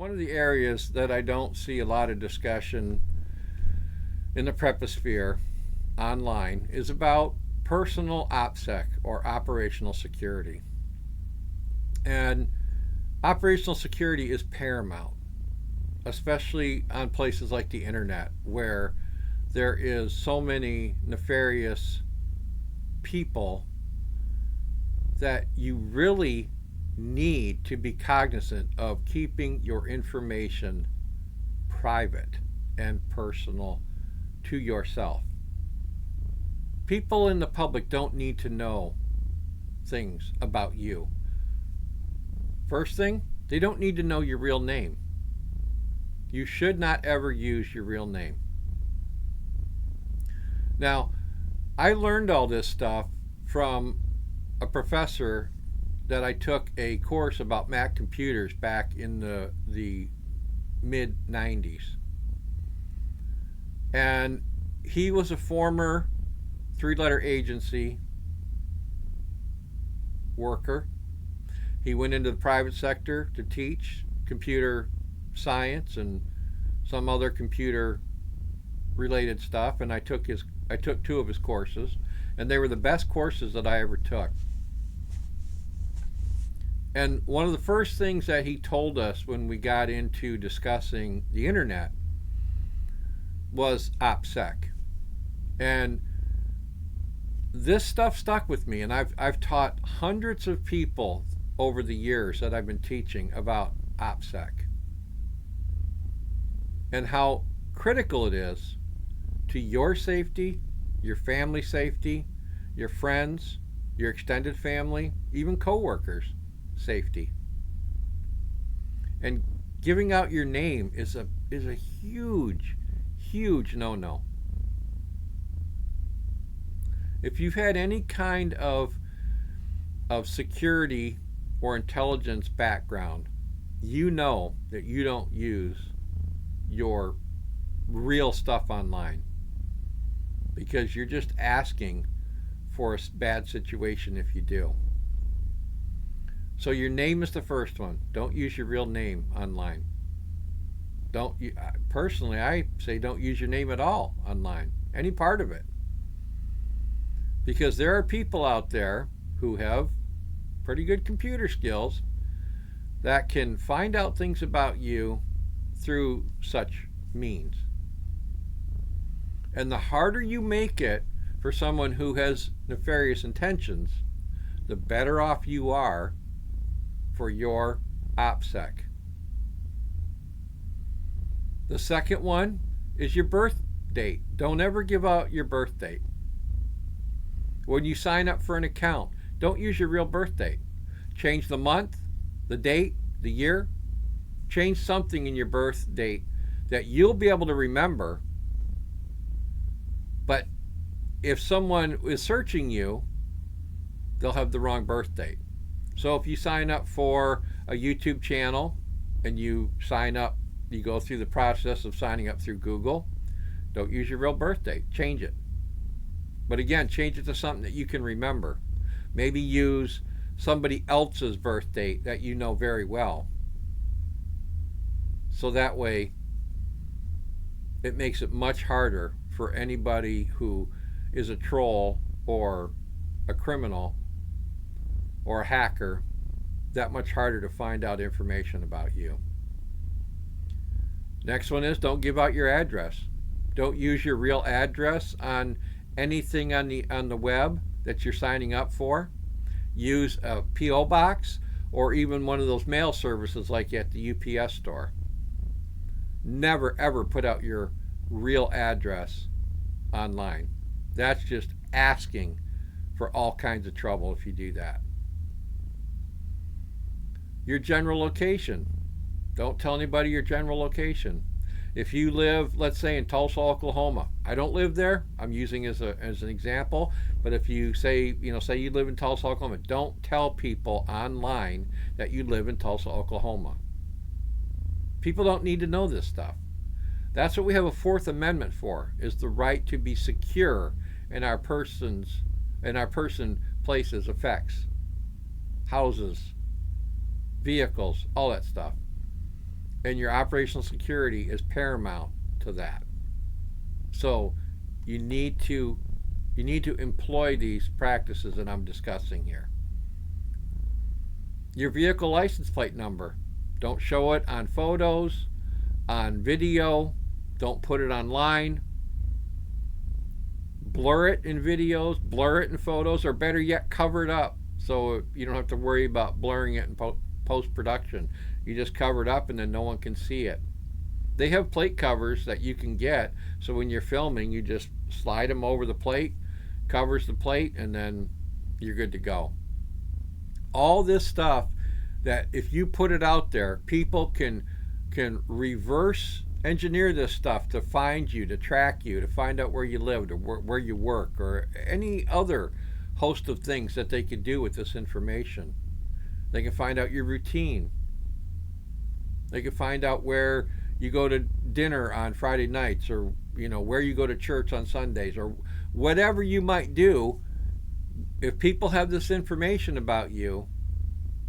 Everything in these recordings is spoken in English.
One of the areas that I don't see a lot of discussion in the preposphere online is about personal OPSEC or operational security. And operational security is paramount, especially on places like the internet where there is so many nefarious people that you really need to be cognizant of keeping your information private and personal to yourself. People in the public don't need to know things about you. First thing, they don't need to know your real name. You should not ever use your real name. Now, I learned all this stuff from a professor that I took a course about Mac computers back in the mid 90s. And he was a former 3-letter agency worker. He went into the private sector to teach computer science and some other computer related stuff, and I took 2 of his courses, and they were the best courses that I ever took. And one of the first things that he told us when we got into discussing the internet was OPSEC. And this stuff stuck with me, and I've taught hundreds of people over the years that I've been teaching about OPSEC and how critical it is to your safety, your family safety, your friends, your extended family, even coworkers' safety. And giving out your name is a huge, huge no-no. If you've had any kind of security or intelligence background, you know that you don't use your real stuff online, because you're just asking for a bad situation if you do. So your name is the first one. Don't use your real name online. Personally, I say don't use your name at all online, any part of it. Because there are people out there who have pretty good computer skills that can find out things about you through such means. And the harder you make it for someone who has nefarious intentions, the better off you are for your OPSEC. The second one is your birth date. Don't ever give out your birth date. When you sign up for an account, don't use your real birth date. Change the month, the date, the year. Change something in your birth date that you'll be able to remember. But if someone is searching you, they'll have the wrong birth date. So if you sign up for a YouTube channel and you sign up, you go through the process of signing up through Google, don't use your real birth date. Change it. But again, change it to something that you can remember. Maybe use somebody else's birth date that you know very well. So that way, it makes it much harder for anybody who is a troll or a criminal or a hacker, that much harder to find out information about you. Next one is don't give out your address. Don't use your real address on anything on the web that you're signing up for. Use a P.O. box or even one of those mail services like at the UPS store. Never ever put out your real address online. That's just asking for all kinds of trouble if you do that. Your general location. Don't tell anybody your general location. If you live, let's say, in Tulsa, Oklahoma, I don't live there. I'm using as an example. But if you say you live in Tulsa, Oklahoma, don't tell people online that you live in Tulsa, Oklahoma. People don't need to know this stuff. That's what we have a Fourth Amendment for, is the right to be secure in our person, places, effects, houses, vehicles, all that stuff. and your operational security is paramount to that. So you need to employ these practices that I'm discussing here. Your vehicle license plate number. Don't show it on photos, on video. Don't put it online. Blur it in videos, blur it in photos, or better yet, cover it up so you don't have to worry about blurring it in post-production. You just cover it up and then no one can see it. They have plate covers that you can get, so when you're filming, you just slide them over the plate, covers the plate, and then you're good to go. All this stuff that if you put it out there, people can reverse engineer this stuff to find you, to track you, to find out where you lived or where you work, or any other host of things that they could do with this information. They can find out your routine. They can find out where you go to dinner on Friday nights, or where you go to church on Sundays, or whatever you might do. If people have this information about you,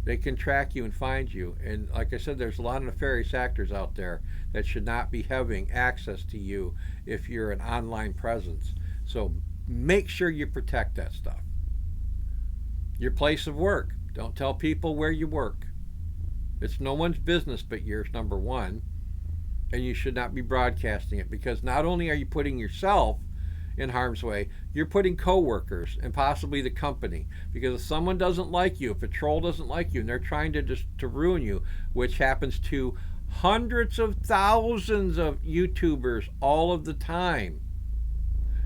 they can track you and find you. And like I said, there's a lot of nefarious actors out there that should not be having access to you if you're an online presence. So make sure you protect that stuff. Your place of work. Don't tell people where you work. It's no one's business but yours, number one. And you should not be broadcasting it, because not only are you putting yourself in harm's way, you're putting coworkers and possibly the company. Because if someone doesn't like you, if a troll doesn't like you, and they're trying to ruin you, which happens to hundreds of thousands of YouTubers all of the time.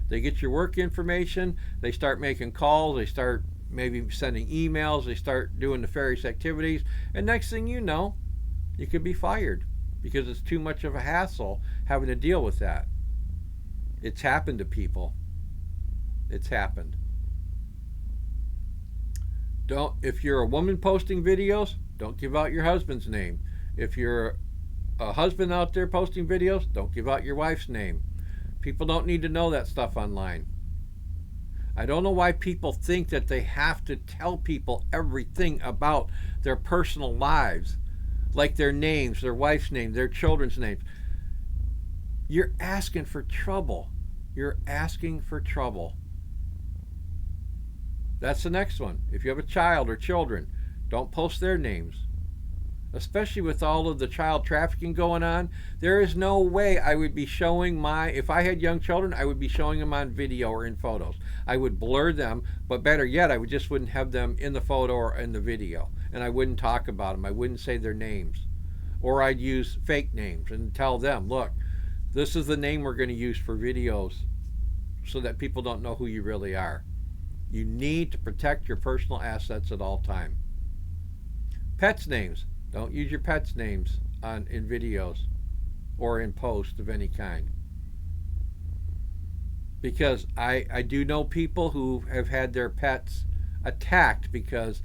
They get your work information, they start making calls, they start maybe sending emails, they start doing nefarious activities, and next thing you know, you could be fired because it's too much of a hassle having to deal with that. It's happened to people. It's happened. If you're a woman posting videos, don't give out your husband's name. If you're a husband out there posting videos, don't give out your wife's name. People don't need to know that stuff online. I don't know why people think that they have to tell people everything about their personal lives, like their names, their wife's name, their children's names. You're asking for trouble. You're asking for trouble. That's the next one. If you have a child or children, don't post their names. Especially with all of the child trafficking going on, there is no way I would be showing if I had young children, I would be showing them on video or in photos. I would blur them, but better yet, I wouldn't have them in the photo or in the video. And I wouldn't talk about them. I wouldn't say their names. Or I'd use fake names and tell them, look, this is the name we're going to use for videos, so that people don't know who you really are. You need to protect your personal assets at all time. Pets' names. Don't use your pets' names in videos or in posts of any kind. Because I do know people who have had their pets attacked because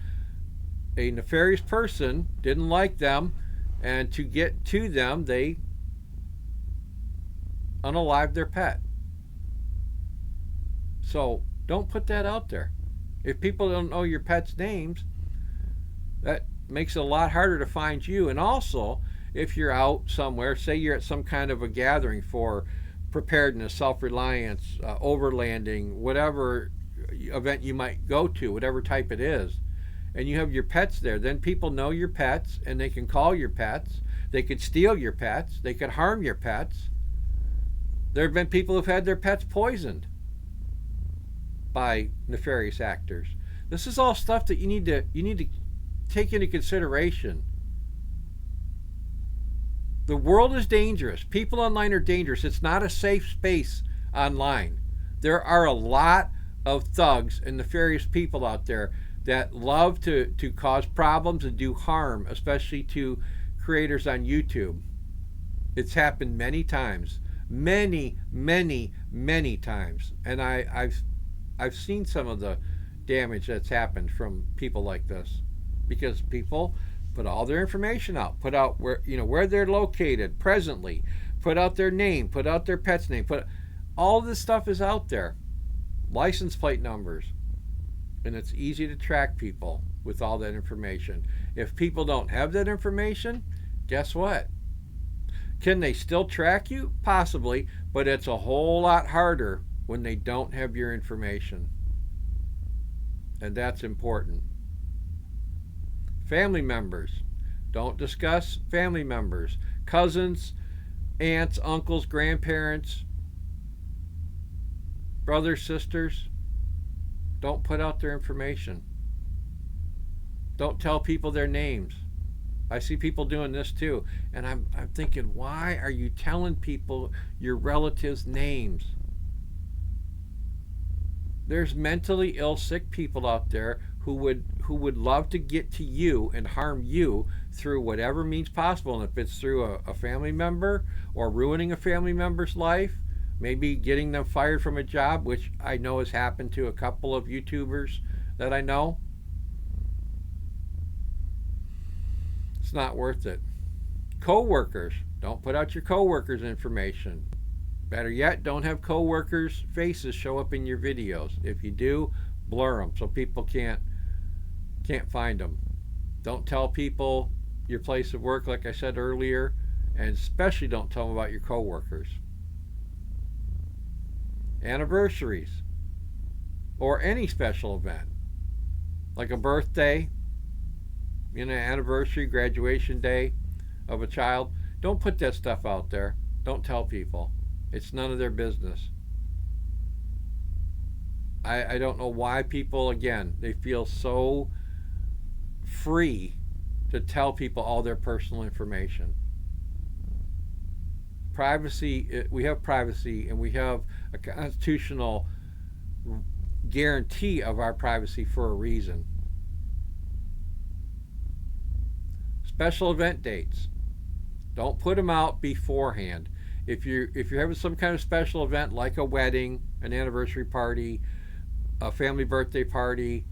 a nefarious person didn't like them, and to get to them, they unalived their pet. So don't put that out there. If people don't know your pet's names, that makes it a lot harder to find you. And also, if you're out somewhere, say you're at some kind of a gathering for preparedness, self-reliance, overlanding, whatever event you might go to, whatever type it is, and you have your pets there, then people know your pets, and they can call your pets, they could steal your pets, they could harm your pets. There have been people who've had their pets poisoned by nefarious actors. This is all stuff that you need to take into consideration. The world is dangerous. People online are dangerous. It's not a safe space online. There are a lot of thugs and nefarious people out there that love to cause problems and do harm, especially to creators on YouTube. It's happened many times. Many, many, many times. And I've seen some of the damage that's happened from people like this, because people put all their information out, put out where they're located presently, put out their name, put out their pet's name, all this stuff is out there, license plate numbers, and it's easy to track people with all that information. If people don't have that information, guess what? Can they still track you? Possibly, but it's a whole lot harder when they don't have your information. And that's important. Family members. Don't discuss family members. Cousins, aunts, uncles, grandparents, brothers, sisters. Don't put out their information. Don't tell people their names. I see people doing this too. And I'm thinking, why are you telling people your relatives' names? There's mentally ill, sick people out there who would love to get to you and harm you through whatever means possible. And if it's through a family member or ruining a family member's life, maybe getting them fired from a job, which I know has happened to a couple of YouTubers that I know, it's not worth it. Co-workers, don't put out your co-workers' information. Better yet, don't have co-workers' faces show up in your videos. If you do, blur them so people can't find them. Don't tell people your place of work, like I said earlier, and especially don't tell them about your co-workers. Anniversaries or any special event, like a birthday, anniversary, graduation day of a child. Don't put that stuff out there. Don't tell people. It's none of their business. I don't know why people, again, they feel so free to tell people all their personal information. Privacy, we have privacy, and we have a constitutional guarantee of our privacy for a reason. Special event dates. Don't put them out beforehand. If you're having some kind of special event like a wedding, an anniversary party, a family birthday party,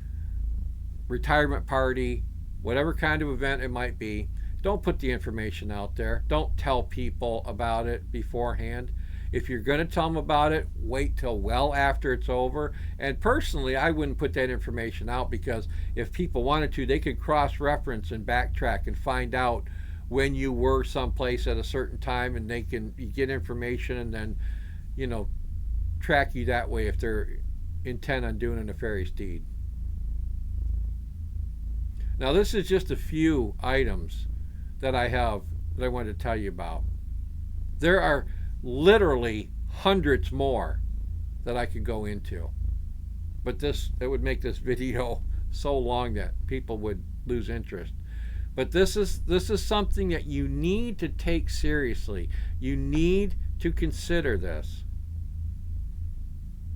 retirement party, whatever kind of event it might be, don't put the information out there. Don't tell people about it beforehand. If you're going to tell them about it, wait till well after it's over. And personally, I wouldn't put that information out, because if people wanted to, they could cross-reference and backtrack and find out when you were someplace at a certain time, and they can get information and then, track you that way if they're intent on doing a nefarious deed. Now, this is just a few items that I wanted to tell you about. There are literally hundreds more that I could go into, but it would make this video so long that people would lose interest. But this is something that you need to take seriously. You need to consider this,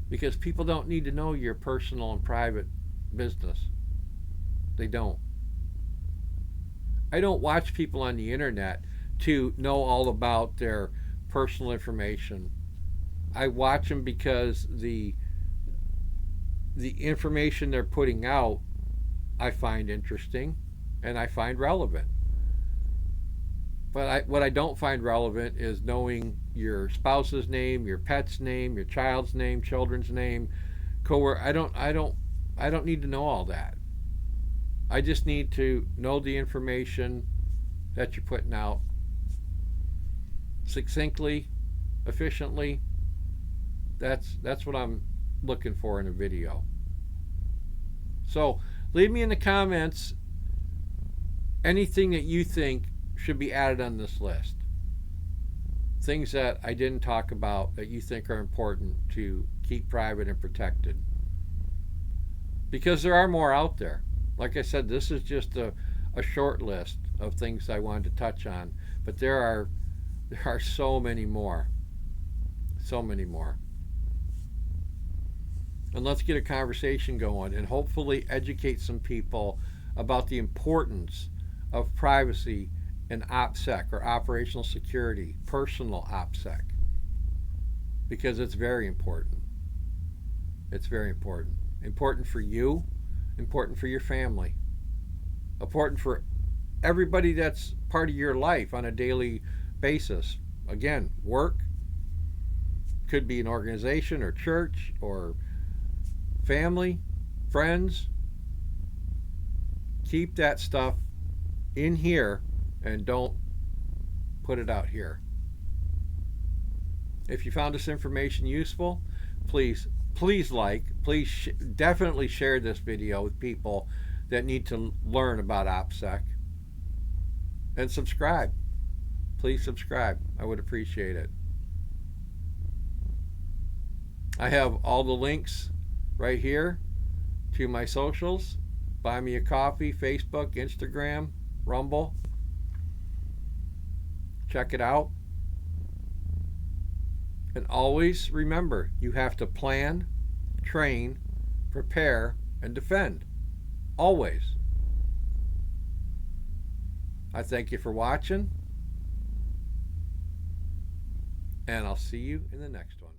because people don't need to know your personal and private business. They don't. I don't watch people on the internet to know all about their personal information. I watch them because the information they're putting out I find interesting and I find relevant. But what I don't find relevant is knowing your spouse's name, your pet's name, your child's name, children's name, coworker. I don't need to know all that. I just need to know the information that you're putting out succinctly, efficiently. That's what I'm looking for in a video. So leave me in the comments anything that you think should be added on this list. Things that I didn't talk about that you think are important to keep private and protected. Because there are more out there. Like I said, this is just a short list of things I wanted to touch on, but there are so many more. So many more. And let's get a conversation going and hopefully educate some people about the importance of privacy and OPSEC, or operational security, personal OPSEC, because it's very important. It's very important. Important for you, important for your family, important for everybody that's part of your life on a daily basis. Again, work, could be an organization or church or family, friends. Keep that stuff in here and don't put it out here. If you found this information useful, please definitely share this video with people that need to learn about OPSEC, and subscribe. Please subscribe. I would appreciate it. I have all the links right here to my socials. Buy me a coffee, Facebook, Instagram, Rumble. Check it out. And always remember, you have to plan, train, prepare, and defend. Always. I thank you for watching, and I'll see you in the next one.